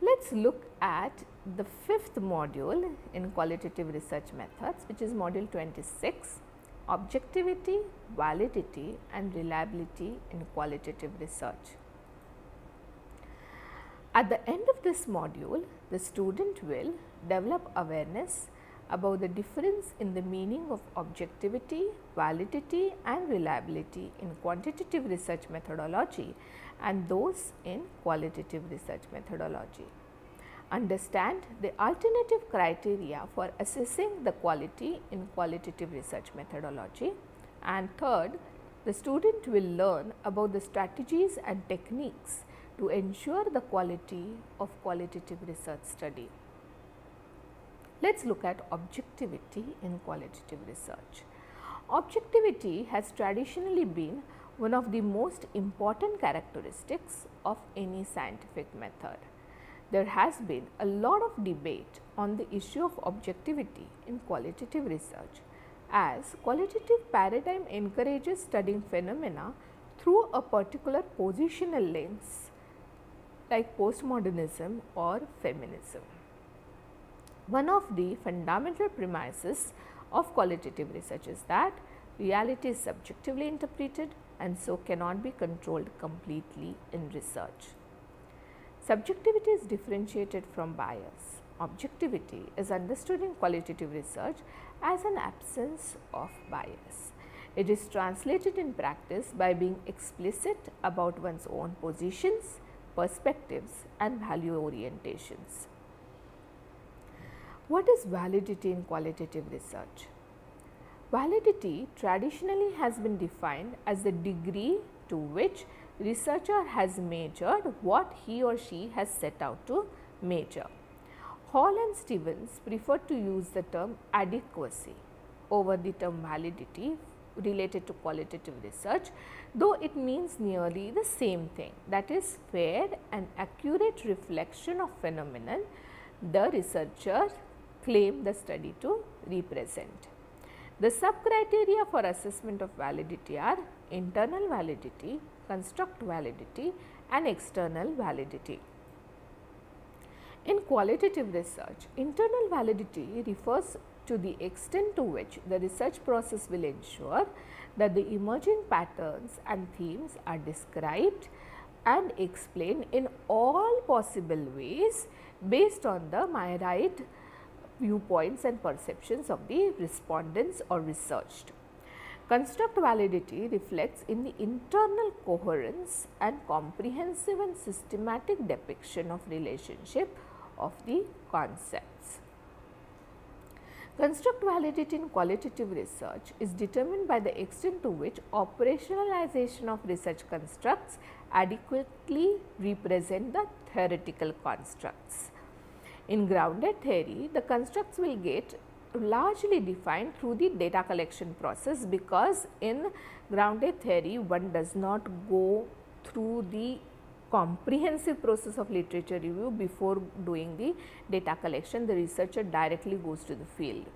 Let us look at the fifth module in qualitative research methods, which is module 26, Objectivity, Validity and Reliability in Qualitative Research. At the end of this module, the student will develop awareness about the difference in the meaning of objectivity, validity and reliability in quantitative research methodology and those in qualitative research methodology. Understand the alternative criteria for assessing the quality in qualitative research methodology. And third, the student will learn about the strategies and techniques to ensure the quality of qualitative research study. Let us look at objectivity in qualitative research. Objectivity has traditionally been one of the most important characteristics of any scientific method. There has been a lot of debate on the issue of objectivity in qualitative research, as qualitative paradigm encourages studying phenomena through a particular positional lens like postmodernism or feminism. One of the fundamental premises of qualitative research is that reality is subjectively interpreted and so cannot be controlled completely in research. Subjectivity is differentiated from bias. Objectivity is understood in qualitative research as an absence of bias. It is translated in practice by being explicit about one's own positions, perspectives and value orientations. What is validity in qualitative research? Validity traditionally has been defined as the degree to which researcher has measured what he or she has set out to measure. Hall and Stevens prefer to use the term adequacy over the term validity related to qualitative research, though it means nearly the same thing, that is fair and accurate reflection of phenomenon the researcher claim the study to represent. The sub-criteria for assessment of validity are internal validity, construct validity and external validity. In qualitative research, internal validity refers to the extent to which the research process will ensure that the emerging patterns and themes are described and explained in all possible ways based on the myriad viewpoints and perceptions of the respondents or researched. Construct validity reflects in the internal coherence and comprehensive and systematic depiction of relationship of the concepts. Construct validity in qualitative research is determined by the extent to which operationalization of research constructs adequately represent the theoretical constructs. In grounded theory, the constructs will get largely defined through the data collection process, because in grounded theory one does not go through the comprehensive process of literature review before doing the data collection. The researcher directly goes to the field.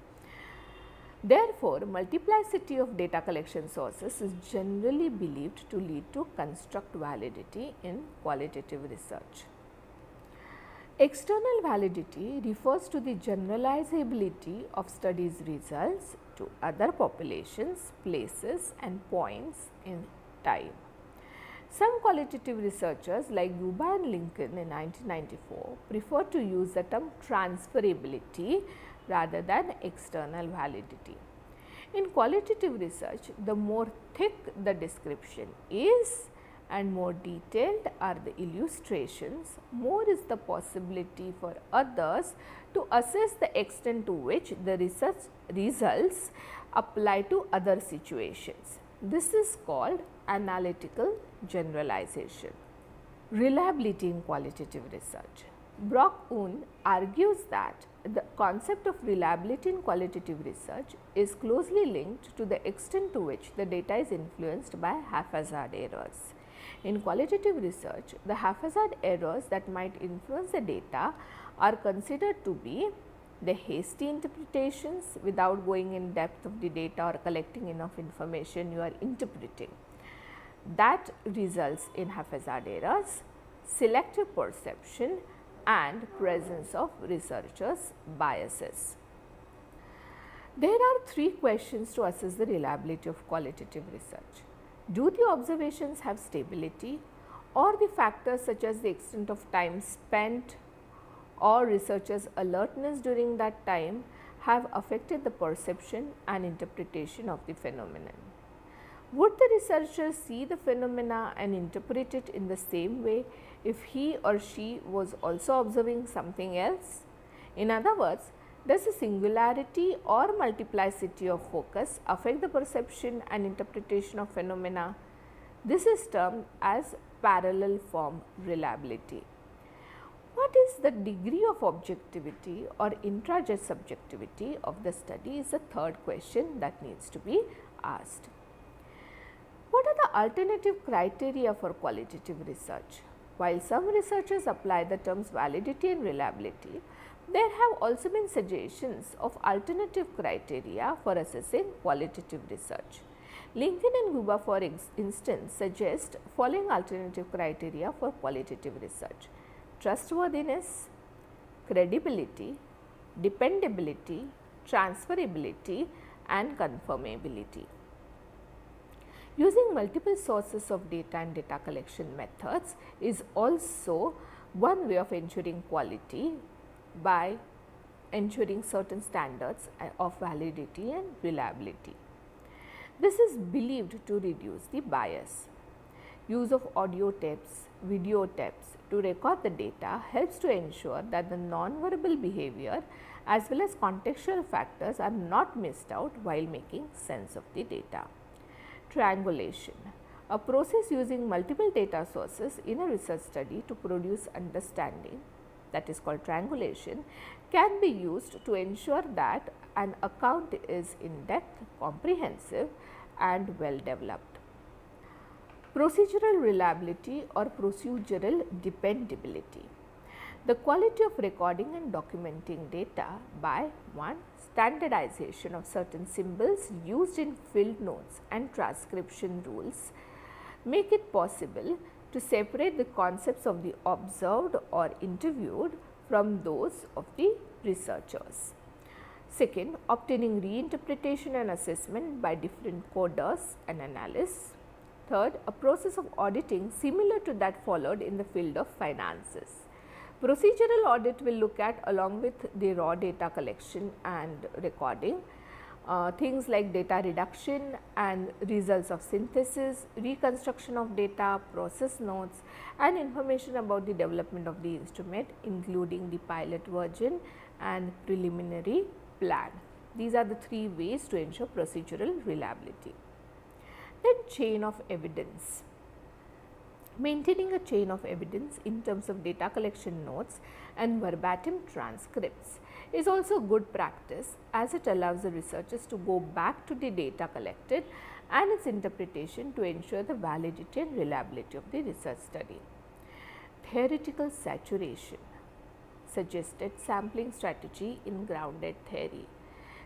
Therefore, multiplicity of data collection sources is generally believed to lead to construct validity in qualitative research. External validity refers to the generalizability of studies results to other populations, places and points in time. Some qualitative researchers like Yuba and Lincoln in 1994 prefer to use the term transferability rather than external validity. In qualitative research, the more thick the description is and more detailed are the illustrations, more is the possibility for others to assess the extent to which the research results apply to other situations. This is called analytical generalization. Reliability in qualitative research. Brock-Un argues that the concept of reliability in qualitative research is closely linked to the extent to which the data is influenced by haphazard errors. In qualitative research, the haphazard errors that might influence the data are considered to be the hasty interpretations without going in depth of the data or collecting enough information you are interpreting. That results in haphazard errors, selective perception and presence of researchers' biases. There are 3 questions to assess the reliability of qualitative research. Do the observations have stability, or the factors such as the extent of time spent or researchers' alertness during that time have affected the perception and interpretation of the phenomenon? Would the researcher see the phenomena and interpret it in the same way if he or she was also observing something else? In other words, does the singularity or multiplicity of focus affect the perception and interpretation of phenomena? This is termed as parallel form reliability. What is the degree of objectivity or intrasubjectivity of the study is the third question that needs to be asked. What are the alternative criteria for qualitative research? While some researchers apply the terms validity and reliability, there have also been suggestions of alternative criteria for assessing qualitative research. Lincoln and Guba, for instance, suggest following alternative criteria for qualitative research: trustworthiness, credibility, dependability, transferability, and confirmability. Using multiple sources of data and data collection methods is also one way of ensuring quality by ensuring certain standards of validity and reliability. This is believed to reduce the bias. Use of audio tapes, video tapes to record the data helps to ensure that the non-verbal behavior as well as contextual factors are not missed out while making sense of the data. Triangulation, a process using multiple data sources in a research study to produce understanding, that is called triangulation, can be used to ensure that an account is in depth, comprehensive, and well developed. Procedural reliability or procedural dependability. The quality of recording and documenting data by 1. Standardization of certain symbols used in field notes and transcription rules make it possible to separate the concepts of the observed or interviewed from those of the researchers. Second, obtaining reinterpretation and assessment by different coders and analysts. Third, a process of auditing similar to that followed in the field of finances. Procedural audit will look at, along with the raw data collection and recording, things like data reduction and results of synthesis, reconstruction of data, process notes, and information about the development of the instrument, including the pilot version and preliminary plan. These are the 3 ways to ensure procedural reliability. Then chain of evidence. Maintaining a chain of evidence in terms of data collection notes and verbatim transcripts is also good practice, as it allows the researchers to go back to the data collected and its interpretation to ensure the validity and reliability of the research study. Theoretical saturation, suggested sampling strategy in grounded theory.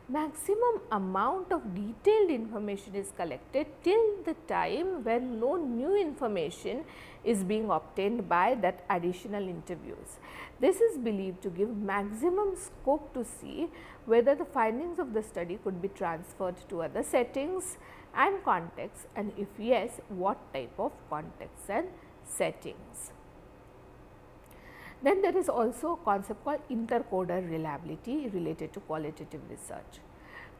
Maximum amount of detailed information is collected till the time when no new information is being obtained by that additional interviews. This is believed to give maximum scope to see whether the findings of the study could be transferred to other settings and contexts, and if yes, what type of contexts and settings. Then there is also a concept called intercoder reliability related to qualitative research.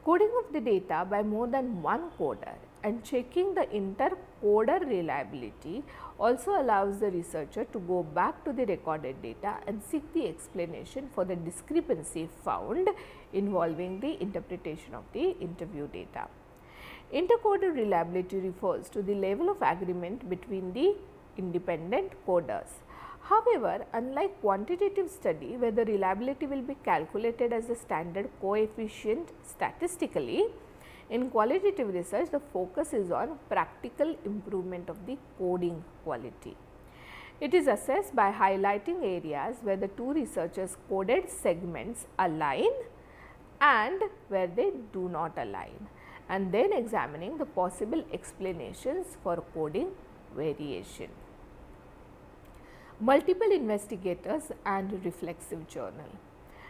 Coding of the data by more than one coder and checking the intercoder reliability also allows the researcher to go back to the recorded data and seek the explanation for the discrepancy found involving the interpretation of the interview data. Intercoder reliability refers to the level of agreement between the independent coders. However, unlike quantitative study where the reliability will be calculated as a standard coefficient statistically, in qualitative research the focus is on practical improvement of the coding quality. It is assessed by highlighting areas where the two researchers' coded segments align and where they do not align, and then examining the possible explanations for coding variation. Multiple investigators and reflexive journal.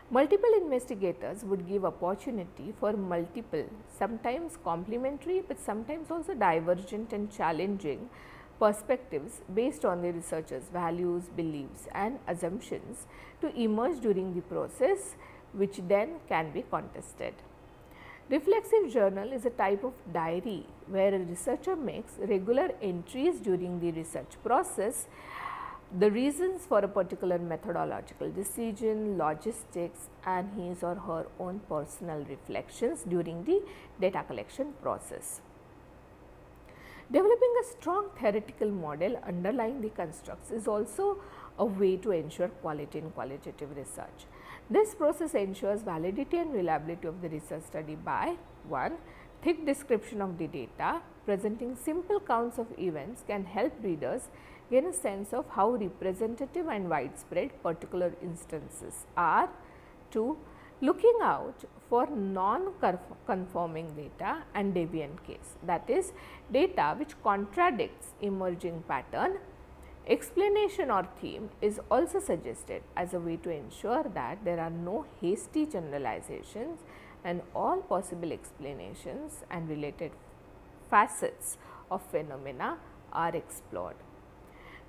Multiple investigators would give opportunity for multiple, sometimes complementary but sometimes also divergent and challenging perspectives based on the researcher's values, beliefs and assumptions to emerge during the process, which then can be contested. Reflexive journal is a type of diary where a researcher makes regular entries during the research process, the reasons for a particular methodological decision, logistics and his or her own personal reflections during the data collection process. Developing a strong theoretical model underlying the constructs is also a way to ensure quality in qualitative research. This process ensures validity and reliability of the research study by 1. Thick description of the data. Presenting simple counts of events can help readers gain a sense of how representative and widespread particular instances are. 2. Looking out for non-conforming data and deviant case, that is data which contradicts emerging pattern. Explanation or theme is also suggested as a way to ensure that there are no hasty generalizations and all possible explanations and related facets of phenomena are explored.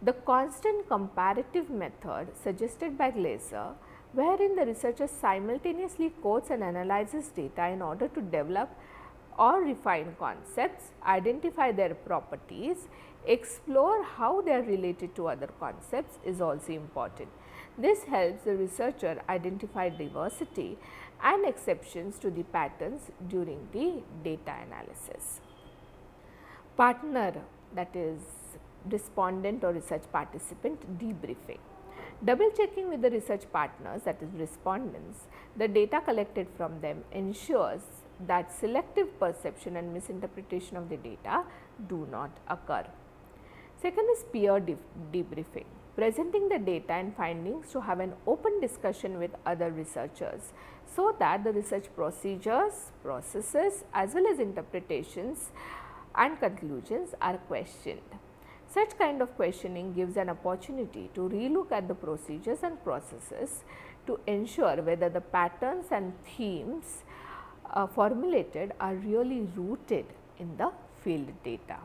The constant comparative method suggested by Glaser, wherein the researcher simultaneously quotes and analyzes data in order to develop or refine concepts, identify their properties, explore how they are related to other concepts, is also important. This helps the researcher identify diversity and exceptions to the patterns during the data analysis. Partner, that is respondent or research participant debriefing. Double checking with the research partners, that is respondents, the data collected from them ensures that selective perception and misinterpretation of the data do not occur. Second is peer debriefing, presenting the data and findings to have an open discussion with other researchers, so that the research procedures, processes as well as interpretations and conclusions are questioned. Such kind of questioning gives an opportunity to relook at the procedures and processes to ensure whether the patterns and themes formulated are really rooted in the field data.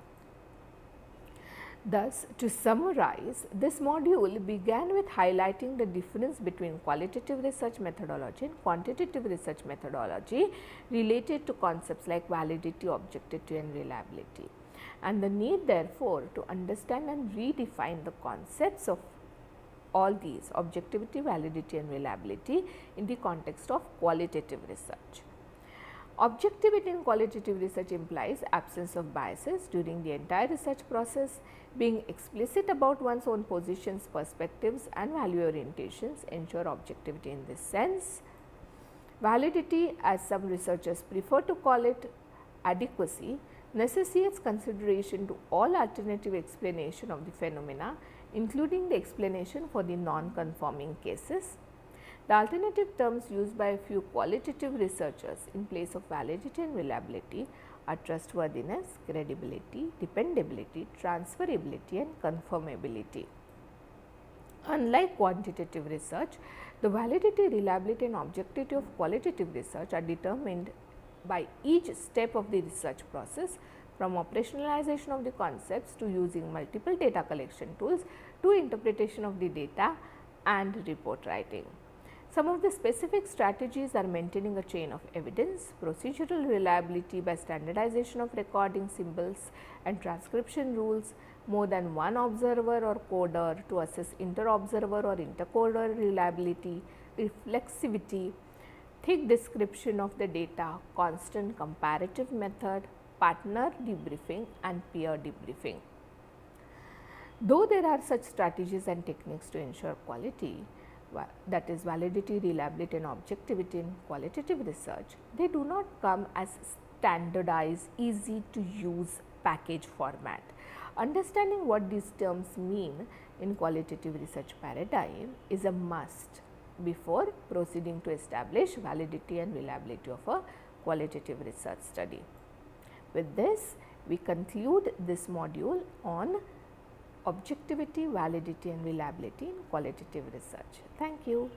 Thus, to summarize, this module began with highlighting the difference between qualitative research methodology and quantitative research methodology related to concepts like validity, objectivity and reliability, and the need therefore to understand and redefine the concepts of all these objectivity, validity and reliability in the context of qualitative research. Objectivity in qualitative research implies absence of biases during the entire research process. Being explicit about one's own positions, perspectives and value orientations ensure objectivity in this sense. Validity, as some researchers prefer to call it, adequacy, necessitates consideration to all alternative explanation of the phenomena, including the explanation for the non-conforming cases. The alternative terms used by a few qualitative researchers in place of validity and reliability are trustworthiness, credibility, dependability, transferability and conformability. Unlike quantitative research, the validity, reliability and objectivity of qualitative research are determined by each step of the research process, from operationalization of the concepts to using multiple data collection tools to interpretation of the data and report writing. Some of the specific strategies are maintaining a chain of evidence, procedural reliability by standardization of recording symbols and transcription rules, more than one observer or coder to assess inter-observer or intercoder reliability, reflexivity, thick description of the data, constant comparative method, partner debriefing and peer debriefing. Though there are such strategies and techniques to ensure quality, that is validity, reliability and objectivity in qualitative research, they do not come as standardized, easy to use package format. Understanding what these terms mean in qualitative research paradigm is a must before proceeding to establish validity and reliability of a qualitative research study. With this, we conclude this module on objectivity, validity and reliability in qualitative research. Thank you.